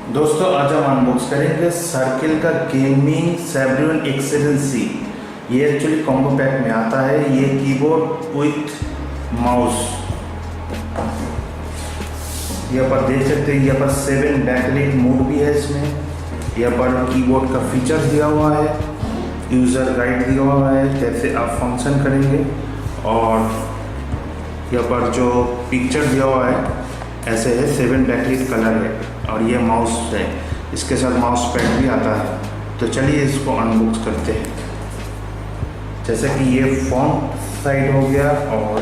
दोस्तों आज हम अनबॉक्स करेंगे सर्किल का गेमिंग Saberon X7c। ये एक्चुअली कॉम्बो पैक में आता है। ये कीबोर्ड विथ माउस, यहाँ पर देख सकते हैं। यहाँ पर 7 बैकलाइट मोड भी है इसमें। यहाँ पर कीबोर्ड का फीचर दिया हुआ है, यूज़र गाइड दिया हुआ है कैसे आप फंक्शन करेंगे, और यहाँ पर जो पिक्चर दिया हुआ है ऐसे है। 7 बैकलाइट कलर है और ये माउस है, इसके साथ माउस पैड भी आता है। तो चलिए इसको अनबॉक्स करते हैं। जैसे कि ये फॉन्ट साइड हो गया, और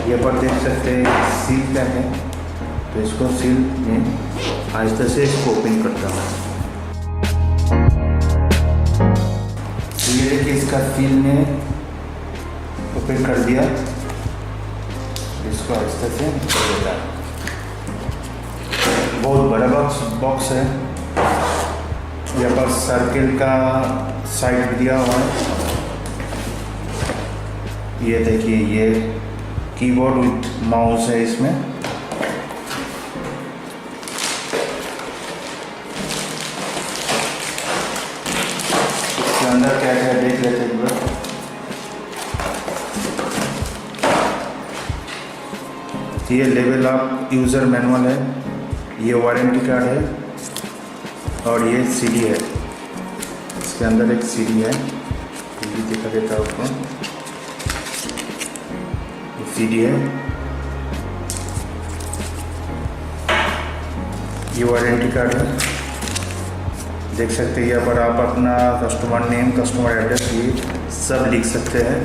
ये पर देख सकते हैं सील पैक है। तो इसको सील में आहिस्ते से इसको ओपन करता हूँ। तो ये देखिए इसका सील ने ओपन कर दिया। इसको आहिस्ते से कर देता है। बहुत बड़ा बॉक्स है। यहाँ पर सर्किल का साइड दिया हुआ है। ये देखिए ये कीबोर्ड विथ माउस है इसमें। इसके अंदर क्या क्या देख लेते हैं एक बार। ये लेवल अप यूज़र मैनुअल है, ये वारंटी कार्ड है, और ये सीडी है। इसके अंदर एक सीडी है, ये भी दिखा देता हूँ आपको। ये सीडी है, ये वारंटी कार्ड है। देख सकते हैं यहाँ पर आप अपना कस्टमर नेम, कस्टमर एड्रेस ये सब लिख सकते हैं।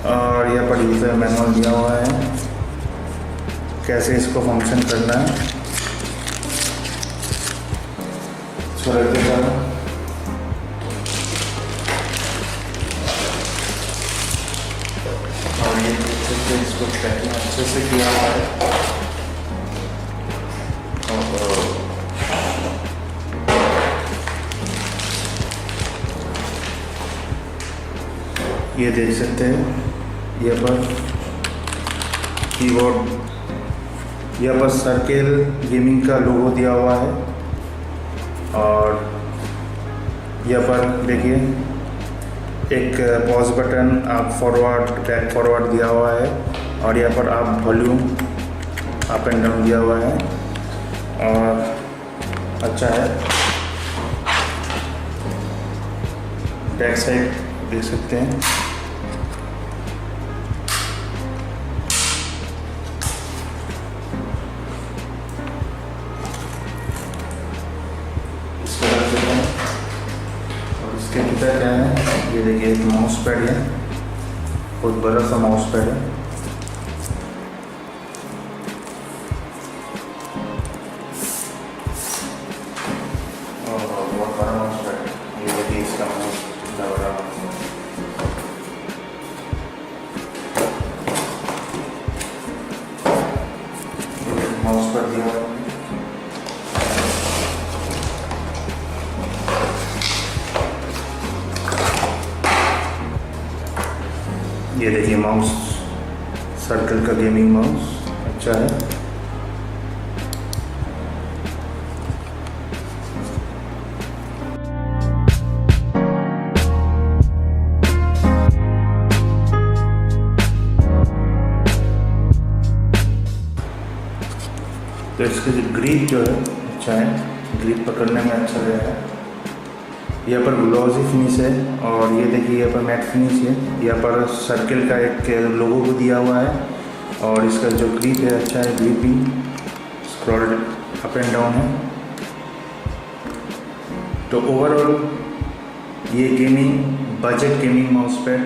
और यहाँ पर यूज़र मैनुअल दिया हुआ है कैसे इसको फंक्शन करना है। रख देता हूँ। और ये इसको पैकिंग अच्छे से किया हुआ है। ये देख सकते हैं यहाँ पर कीबोर्ड, यहाँ पर सर्किल गेमिंग का लोगो दिया हुआ है। और यहाँ पर देखिए एक पॉज बटन, आप फॉरवर्ड बैक फॉरवर्ड दिया हुआ है। और यहाँ पर आप वॉल्यूम अप एंड डाउन दिया हुआ है, और अच्छा है। बैक साइड देख सकते हैं। इसके अंदर क्या है, ये देखिए एक माउस पैड है, बहुत बड़ा सा माउस पैड है। और बहुत बड़ा माउस पैड है। ये देखिए इसका माउस कितना बड़ा माउस पैड दिया हुआ है। ये देखिए माउस, सर्किल का गेमिंग माउस अच्छा है। तो इसकी जो ग्रिप जो है अच्छा है, ग्रिप पकड़ने में अच्छा लग रहा है। यहाँ पर ग्लॉसी फिनिश है, और ये देखिए यहाँ पर मैट फिनिश है। यहाँ पर सर्किल का एक लोगो भी दिया हुआ है, और इसका जो ग्रिप है अच्छा है। Gripping scroll up and down है। तो ओवरऑल ये gaming budget gaming mouse pad